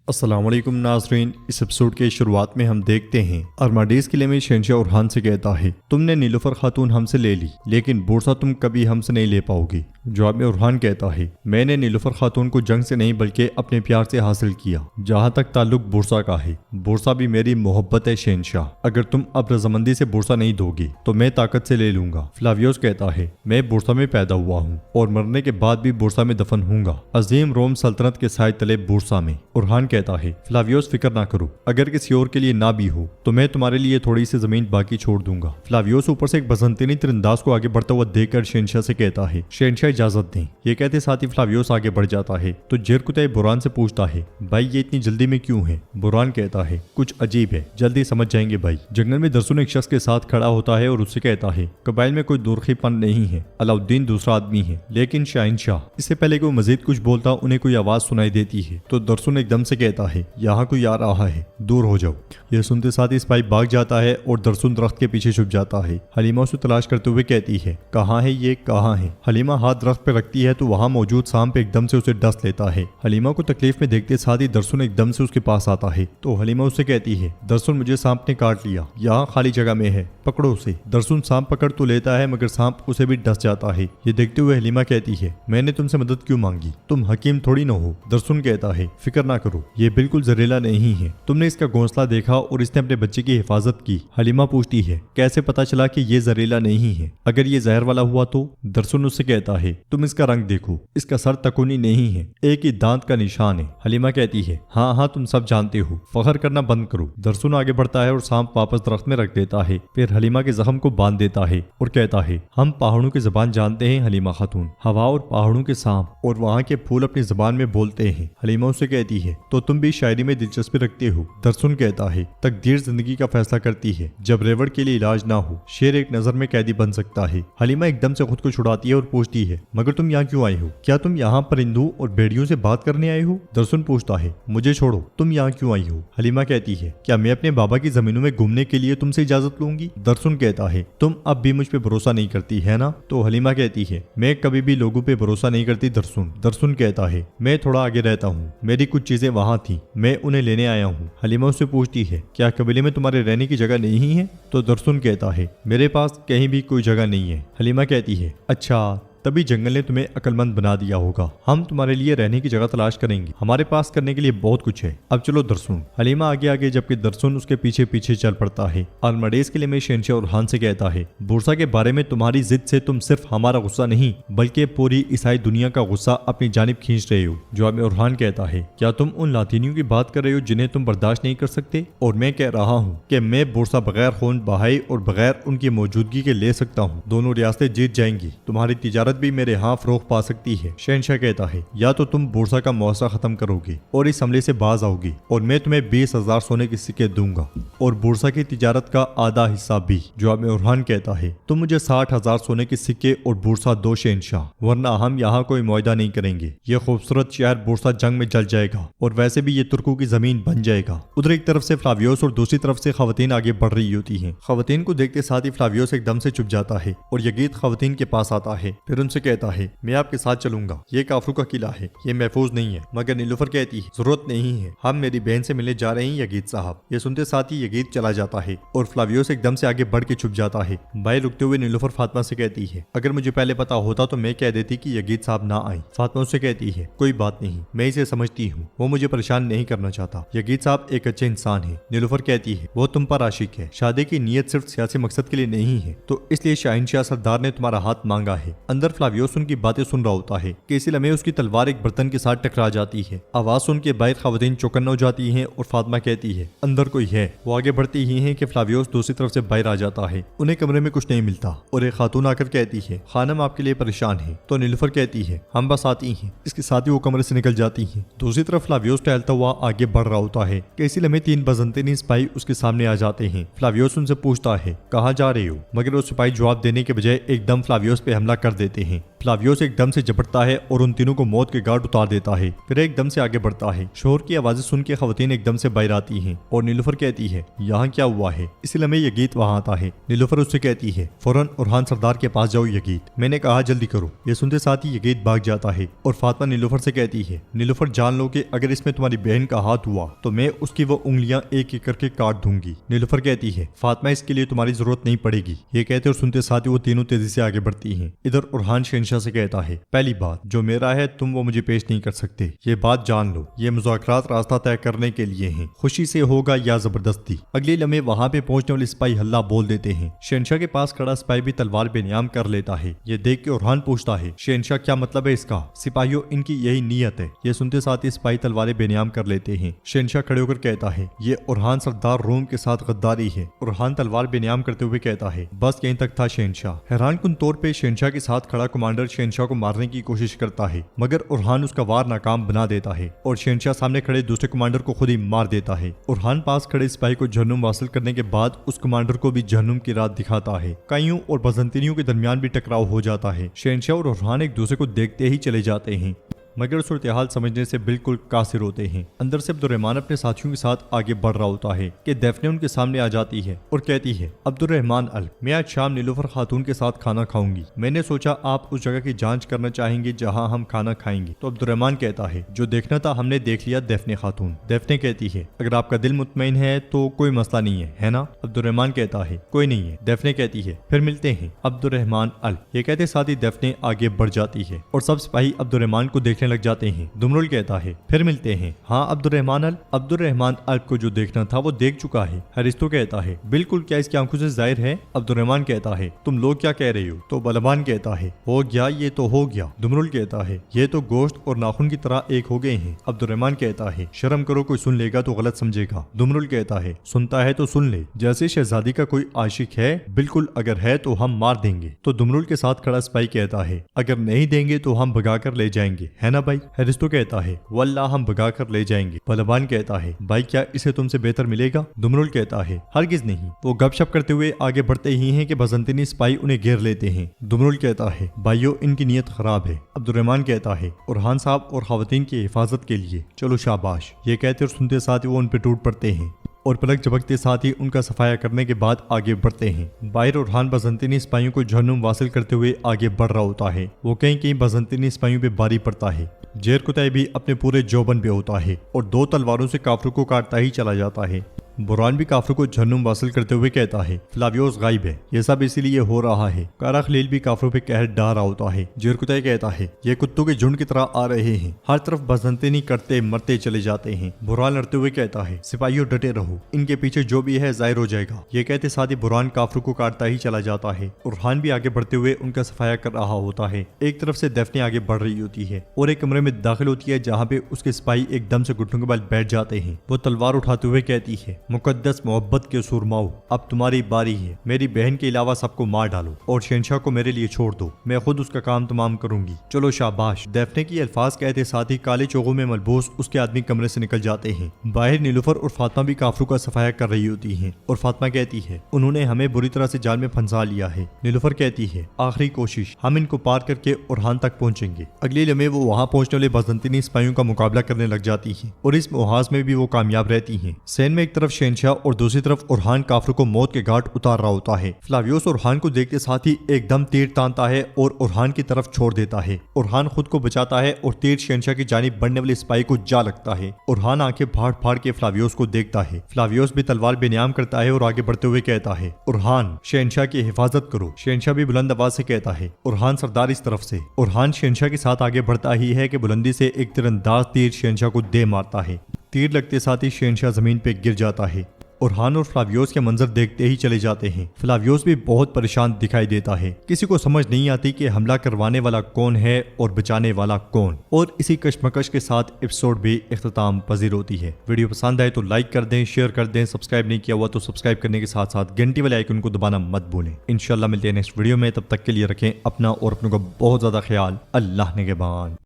السلام علیکم ناظرین، اس ایپیسوڈ کے شروعات میں ہم دیکھتے ہیں ارماڈیز قلعے میں شہنشاہ اورحان سے کہتا ہے تم نے نیلوفر خاتون ہم سے لے لی لیکن بورسا تم کبھی ہم سے نہیں لے پاؤ گی۔ جواب میں اورحان کہتا ہے میں نے نیلوفر خاتون کو جنگ سے نہیں بلکہ اپنے پیار سے حاصل کیا۔ جہاں تک تعلق بورسا کا ہے، بورسا بھی میری محبت ہے شہنشاہ، اگر تم اب رضامندی سے بورسا نہیں دو گے تو میں طاقت سے لے لوں گا۔ فلاویوس کہتا ہے میں بورسا میں پیدا ہوا ہوں اور مرنے کے بعد بھی بورسا میں دفن ہوں گا، عظیم روم سلطنت کے سائے تلے بورسا میں۔ اورحان کہتا ہے فلاویوس فکر نہ کرو، اگر کسی اور کے لیے نہ بھی ہو تو میں تمہارے لیے تھوڑی سی زمین باقی چھوڑ دوں گا۔ فلاویوس اوپر سے ایک بزنطینی تیرانداز کو آگے بڑھتا ہوا دیکھ کر شہنشاہ سے کہتا ہے شہنشاہ اجازت دیں۔ یہ کہتے ساتھ ہی فلاویوس آگے بڑھ جاتا ہے تو جیرکوتے بوران سے پوچھتا ہے بھائی یہ اتنی جلدی میں کیوں ہے؟ بوران کہتا ہے کچھ عجیب ہے، جلدی سمجھ جائیں گے بھائی۔ جنگل میں درسون ایک شخص کے ساتھ کھڑا ہوتا ہے اور اس سے کہتا ہے قبائل میں کوئی دورخی پن نہیں ہے، علاؤالدین دوسرا آدمی ہے لیکن شہنشاہ۔ اس سے پہلے کوئی مزید کچھ بولتا انہیں کوئی آواز سنائی دیتی ہے تو درسون ایک دم سے کہتا ہے یہاں کوئی آ رہا ہے، دور ہو جاؤ۔ یہ سنتے ساتھ ہی سپاہی بھاگ جاتا ہے اور درسون درخت کے پیچھے چھپ جاتا ہے۔ حلیمہ اسے تلاش کرتے ہوئے کہتی ہے کہاں ہے یہ، کہاں ہے؟ حلیمہ ہاتھ درخت پہ رکھتی ہے تو وہاں موجود سانپ ایک دم سے اسے ڈس لیتا ہے۔ حلیمہ کو تکلیف میں دیکھتے ساتھ ہی درسون ایک دم سے اس کے پاس آتا ہے تو حلیمہ اسے کہتی ہے درسون مجھے سانپ نے کاٹ لیا، یہاں خالی جگہ میں ہے، پکڑو اسے۔ درسون سانپ پکڑ تو لیتا ہے مگر سانپ اسے بھی ڈس جاتا ہے۔ یہ دیکھتے ہوئے حلیمہ کہتی ہے میں نے تم سے مدد کیوں مانگی، تم حکیم تھوڑی نہ ہو۔ درسون کہتا ہے فکر نہ کرو، یہ بالکل زہریلا نہیں ہے، تم نے اس کا گھونسلہ دیکھا اور اس نے اپنے بچے کی حفاظت کی۔ حلیمہ پوچھتی ہے کیسے پتا چلا کہ یہ زہریلا نہیں ہے، اگر یہ زہر والا ہوا تو؟ درسون اس سے کہتا ہے تم اس کا رنگ دیکھو، اس کا سر تکونی نہیں ہے، ایک ہی دانت کا نشان ہے۔ حلیمہ کہتی ہے ہاں ہاں تم سب جانتے ہو، فخر کرنا بند کرو۔ درسون آگے بڑھتا ہے اور سانپ واپس درخت میں رکھ دیتا ہے، پھر حلیمہ کے زخم کو باندھ دیتا ہے اور کہتا ہے ہم پہاڑوں کی زبان جانتے ہیں حلیمہ خاتون، ہوا اور پہاڑوں کے سانپ اور وہاں کے پھول اپنی زبان میں بولتے ہیں۔ حلیمہ اسے کہتی ہے تو تم بھی شاعری میں دلچسپی رکھتے ہو؟ درسون کہتا ہے تقدیر زندگی کا فیصلہ کرتی ہے، جب ریوڑ کے لیے علاج نہ ہو شیر ایک نظر میں قیدی بن سکتا ہے۔ حلیمہ ایک دم سے خود کو چھڑاتی ہے اور پوچھتی ہے مگر تم یہاں کیوں آئے ہو؟ کیا تم یہاں پرندوں اور بھیڑیوں سے بات کرنے آئے ہو؟ درسون پوچھتا ہے مجھے چھوڑو، تم یہاں کیوں آئی ہو؟ حلیمہ کہتی ہے کیا میں اپنے بابا کی زمینوں میں گھومنے کے لیے تم سے اجازت لوں گی؟ درسون کہتا ہے تم اب بھی مجھ پہ بھروسہ نہیں کرتی ہے نا؟ تو حلیمہ کہتی ہے میں کبھی بھی لوگوں پہ بھروسہ نہیں کرتی درسون۔ درسون کہتا ہے میں تھوڑا آگے رہتا ہوں، میری کچھ چیزیں وہاں تھیں، میں انہیں لینے آیا ہوں۔ حلیمہ اس سے پوچھتی ہے کیا قبیلے میں تمہارے رہنے کی جگہ نہیں ہے؟ تو درسون کہتا ہے میرے پاس کہیں بھی کوئی جگہ نہیں ہے۔ حلیمہ کہتی ہے اچھا تبھی جنگل نے تمہیں عقل مند بنا دیا ہوگا، ہم تمہارے لیے رہنے کی جگہ تلاش کریں گے، ہمارے پاس کرنے کے لیے بہت کچھ ہے، اب چلو درسون۔ حلیمہ آگے آگے جبکہ درسون اس کے پیچھے پیچھے چل پڑتا ہے۔ ارماڈیز قلعے میں شہنشاہ اورحان سے کہتا ہے بورسا کے بارے میں تمہاری ضد سے تم صرف ہمارا غصہ نہیں بلکہ پوری عیسائی دنیا کا غصہ اپنی جانب کھینچ رہے ہو۔ جواب میں اورحان کہتا ہے کیا تم ان لاطینیوں کی بات کر رہے ہو جنہیں تم برداشت نہیں کر سکتے؟ اور میں کہہ رہا ہوں کہ میں بورسا بغیر خون بہائے اور بغیر ان کی موجودگی کے لے سکتا ہوں، دونوں ریاستیں جیت جائیں گی، تمہاری تجارت بھی میرے ہاں فروغ پا سکتی ہے۔ شہنشاہ کہتا ہے یا تو تم بورسا کا معاصرہ ختم کرو گے اور اس حملے سے باز آؤ گے اور میں تمہیں 20,000 سونے کے سکے دوں گا اور بورسا کی تجارت کا آدھا حصہ بھی۔ جواب میں اورحان کہتا ہے تم مجھے 60,000 سونے کے سکے اور بورسا دو شہنشاہ، ورنہ ہم یہاں کوئی معاہدہ نہیں کریں گے، یہ خوبصورت شہر بورسا جنگ میں جل جائے گا اور ویسے بھی یہ ترکوں کی زمین بن جائے گا۔ ادھر ایک طرف سے فلاویوس اور دوسری طرف سے خواتین آگے بڑھ رہی ہوتی ہیں۔ خواتین کو دیکھتے ساتھ ہی فلاویوس ایک دم سے چپ جاتا ہے اور یگید خواتین کے پاس آتا ہے، پھر ان سے کہتا ہے میں آپ کے ساتھ چلوں گا، یہ کافروں کا قلعہ ہے، یہ محفوظ نہیں ہے۔ مگر نیلوفر کہتی ہے ضرورت نہیں ہے، ہم میری بہن سے ملنے جا رہے ہیں یگید صاحب۔ یہ سنتے ساتھ ہی یگید چلا جاتا ہے اور فلاویوس ایک دم سے آگے بڑھ کے چھپ جاتا ہے۔ بھائی رکتے ہوئے نیلوفر فاطمہ سے کہتی ہے اگر مجھے پہلے پتا ہوتا تو میں کہہ دیتی کہ یگید صاحب نہ آئیں۔ فاطمہ اس سے کہتی ہے کوئی بات نہیں، میں اسے سمجھتی ہوں، وہ مجھے پریشان نہیں کرنا چاہتا، یگید صاحب ایک اچھے انسان ہے۔ نیلوفر کہتی ہے وہ تم پر عاشق ہے، شادی کی نیت صرف سیاسی مقصد کے لیے نہیں ہے، تو اس لیے شاہنشاہ سردار نے تمہارا ہاتھ مانگا ہے۔ اندر فلاویوس ان کی باتیں سن رہا ہوتا ہے کہ اسی لمحے اس کی تلوار ایک برتن کے ساتھ ٹکرا جاتی ہے۔ آواز سن کے باہر خواتین چوکن ہو جاتی ہیں اور فاطمہ کہتی ہے اندر کوئی ہے۔ وہ آگے بڑھتی ہی ہیں کہ فلاویوس دوسری طرف سے باہر آ جاتا ہے، انہیں کمرے میں کچھ نہیں ملتا اور ایک خاتون آ کر کہتی ہے خانم آپ کے لیے پریشان ہے۔ تو نیلوفر کہتی ہے ہم بس آتی ہیں، اس کے ساتھ ہی وہ کمرے سے نکل جاتی ہیں۔ دوسری طرف فلاویوس ٹہلتا ہوا آگے بڑھ رہا ہوتا ہے کہ اسی لمحے 3 بزنطینی سپاہی اس کے سامنے آ جاتے ہیں۔ فلاویوس ان سے پوچھتا ہے کہاں جا رہے ہو؟ مگر وہ سپاہی جواب دینے کے بجائے ایک دم فلاویوس پہ حملہ کر دیتے ہیں फ्लावियोस एकदम से झपटता है और उन तीनों को मौत के घाट उतार देता है। फिर एकदम से आगे बढ़ता है। शोर की आवाजें सुन के खवातीन एकदम से बाहर आती हैं और नीलुफर कहती है यहाँ क्या हुआ है। इसी लम्हे यगीत वहाँ आता है। नीलुफर उससे कहती है फौरन उरहान सरदार के पास जाओ यगीत, मैंने कहा जल्दी करो। ये सुनते साथ ही यगीत भाग जाता है और फातिमा नीलुफर से कहती है नीलुफर जान लो कि अगर इसमें तुम्हारी बहन का हाथ हुआ तो मैं उसकी वो उंगलियां एक एक करके काट दूंगी। नीलुफर कहती है फातिमा इसके लिए तुम्हारी जरूरत नहीं पड़ेगी। ये कहते और सुनते साथ ही वो तीनों तेजी से आगे बढ़ती हैं। इधर उरहान शहंशाह से कहता है पहली बात जो मेरा है तुम वो मुझे पेश नहीं कर सकते, ये बात जान लो। ये मुज़ाकरात रास्ता तय करने के लिए हैं, खुशी से होगा या जबरदस्ती। अगले लम्हे वहाँ पे पहुंचने वाले सिपाही हल्ला बोल देते हैं। शहंशाह के पास खड़ा सिपाही भी तलवार बेनियाम कर लेता है। ये देख के उरहान पूछता है शहंशाह क्या मतलब है इसका? सिपाहियों इनकी यही नीयत है। ये सुनते साथ ही सिपाही तलवारें बेनियाम कर लेते हैं। शहंशाह खड़े होकर कहता है ये उरहान सरदार रोम के साथ गद्दारी है। उरहान तलवार बेनियाम करते हुए कहता है बस यहीं तक था शहंशाह। हैरानकुन तौर पे शहंशाह के साथ खड़ा कमांडर शहंशाह को मारने की कोशिश करता है मगर उरहान उसका वार नाकाम बना देता है और शहंशाह सामने खड़े दूसरे कमांडर को खुद ही मार देता है। उरहान पास खड़े सिपाही को जहन्नुम हासिल करने के बाद उस कमांडर को भी जहन्नुम की रात दिखाता है। काइयों और बजंतनियों के दरमियान भी टकराव हो जाता है। शहंशाह और उरहान एक दूसरे को देखते ही चले जाते हैं मगर सूरत हाल समझने से बिल्कुल कासिर होते हैं। अंदर से अब्दुर्रहमान अपने साथियों के साथ आगे बढ़ रहा होता है कि दैफने उनके सामने आ जाती है और कहती है अब्दुर्रहमान अल मैं आज शाम नीलुफर खातून के साथ खाना खाऊंगी। मैंने सोचा आप उस जगह की जांच करना चाहेंगे जहां हम खाना खाएंगे। तो अब्दुर्रहमान कहता है जो देखना था हमने देख लिया दैफने खातून। दैफने कहती है अगर आपका दिल मुतमईन है तो कोई मसला नहीं है ना? अब्दुर्रहमान कहता है कोई नहीं है। दैफने कहती है फिर मिलते हैं अब्दुर्रहमान अल। ये कहते साथ ही दैफने आगे बढ़ जाती है और सब सिपाही अब्दुर्रहमान को देखने लग जाते हैं। दुमरुल कहता है फिर मिलते हैं। हाँ अब्दुर्रहमान अल। अब्दुर्रहमान अल को जो देखना था वो देख चुका है। हरिस्तो कहता है बिल्कुल, क्या इसकी आंखों से जाहिर है? अब्दुर्रहमान कहता है तुम लोग क्या कह रहे हो? तो बलवान कहता है हो गया, ये तो हो गया। दुमरुल कहता है ये तो गोश्त और नाखून की तरह एक हो गए हैं। अब्दुर्रहमान कहता है शर्म करो, कोई सुन लेगा तो गलत समझेगा। दुमरुल कहता है सुनता है तो सुन ले, जैसे शहजादी का कोई आशिक है। बिल्कुल, अगर है तो हम मार देंगे। तो दुमरुल के साथ खड़ा सिपाही कहता है अगर नहीं देंगे तो हम भगा कर ले जाएंगे, है ना भाई? हरिस्तो कहता है वल्लाह हम भगा कर ले जाएंगे। पहलवान कहता है भाई क्या इसे तुमसे बेहतर मिलेगा? दुमरुल कहता है हरगिज नहीं। वो गपशप करते हुए आगे बढ़ते ही हैं कि बजंतनी सिपाही उन्हें घेर लेते हैं। दुमरुल कहता है भाइयों इनकी नीयत खराब है। अब्दुर्रहमान कहता है उरहान साहब और खवातीन की हिफाजत के लिए चलो शाबाश। ये कहते और सुनते साथ ही वो उन पे टूट पड़ते हैं और पलक झपकते साथ ही उनका सफाया करने के बाद आगे बढ़ते हैं। बाहर उरहान बजंतनी सिपाहियों को जहन्नुम वासिल करते हुए आगे बढ़ रहा होता है। वो कहीं कहीं बजंतनी सिपाहियों पे भारी पड़ता है। जेर कुतै भी अपने पूरे जोबन पे होता है और दो तलवारों से काफरों को काटता ही चला जाता है। बुरान भी काफरों को जहन्नुम वासिल करते हुए कहता है फ्लावियोस गायब है, ये सब इसीलिए हो रहा है। कारा खलील भी काफरों पे कहर डाल रहा होता है। जेरकुतै कहता है ये कुत्तों के झुंड की तरह आ रहे हैं, हर तरफ बजंतनी करते मरते चले जाते हैं। बुरान लड़ते हुए कहता है सिपाहियों डटे रहो, इनके पीछे जो भी है जाहिर हो जाएगा। ये कहते साथ ही बुरान काफरों को काटता ही चला जाता है। उरहान भी आगे बढ़ते हुए उनका सफाया कर रहा होता है। एक तरफ से दैफने आगे बढ़ रही होती है और एक कमरे में दाखिल होती है जहाँ पे उसके सिपाही एकदम से घुटनों के बल बैठ जाते हैं। वो तलवार उठाते हुए कहती है मुकद्दस मोहब्बत के सुरमाओ, अब तुम्हारी बारी है। मेरी बहन के अलावा सबको मार डालो और शहंशाह को मेरे लिए छोड़ दो, मैं खुद उसका काम तमाम करूंगी। चलो शाबाश। दैफने की अल्फाज कहते साथ ही काले चोगों में मलबूस उसके आदमी कमरे से निकल जाते हैं। बाहर नीलुफर और फातिमा भी काफरों का सफाया कर रही होती हैं और फातिमा कहती है उन्होंने हमें बुरी तरह से जाल में फंसा लिया है। नीलुफर कहती है आखिरी कोशिश, हम इनको पार करके उरहान तक पहुंचेंगे। अगले लम्हे वो वहाँ पहुंचने वाले बजंतनी सिपाहियों का मुकाबला करने लग जाती है और इस मुहाज में भी वो कामयाब रहती है। सैन में एक तरफ शहंशाह और दूसरी तरफ उरहान काफरों को मौत के घाट उतार रहा होता है। फ्लावियोस उरहान को देखते साथ ही एकदम तीर तानता है और उरहान की तरफ छोड़ देता है। उरहान खुद को बचाता है और तीर शहंशाह की जानिब बढ़ने वाले सिपाही को जा लगता है। उरहान आंखें फाड़ फाड़ के फ्लावियोस को देखता है। फ्लावियोस भी तलवार बेनियाम करता है और आगे बढ़ते हुए कहता है उरहान शहंशाह की हिफाजत करो। शहंशाह भी बुलंद आवाज से कहता है उरहान सरदार इस तरफ से। उरहान शहंशाह के साथ आगे बढ़ता ही है कि बुलंदी से एक तीरंदाज तीर शहंशाह को दे मारता है। तीर लगते साथ ही शहंशाह जमीन पे गिर जाता है। उरहान और फ्लावियोस के मंजर देखते ही चले जाते हैं। फ्लावियोस भी बहुत परेशान दिखाई देता है। किसी को समझ नहीं आती कि हमला करवाने वाला कौन है और बचाने वाला कौन। और इसी कशमकश के साथ एपिसोड भी इख्तिताम पजीर होती है। वीडियो पसंद आए तो लाइक कर दें, शेयर कर दें, सब्सक्राइब नहीं किया हुआ तो सब्सक्राइब करने के साथ साथ घंटी वाले आइकन को दबाना मत भूलें। इंशाल्लाह मिलते हैं नेक्स्ट वीडियो में, तब तक के लिए रखें अपना और अपनों का बहुत ज्यादा ख्याल। अल्लाह निगहबान।